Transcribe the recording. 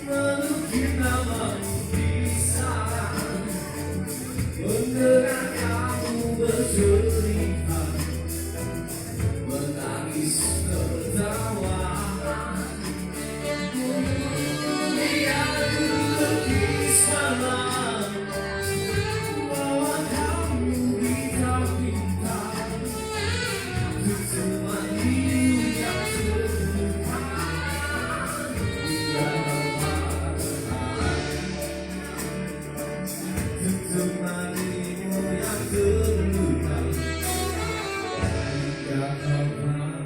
Melukir namamu di sana, mendengar kamu bercerita, menangis tertawa. Biar ku lukis malam, bawa kamu bintang-bintang, untuk semua hidup yang terluka. Temanimu yang terluka, jika kau pernah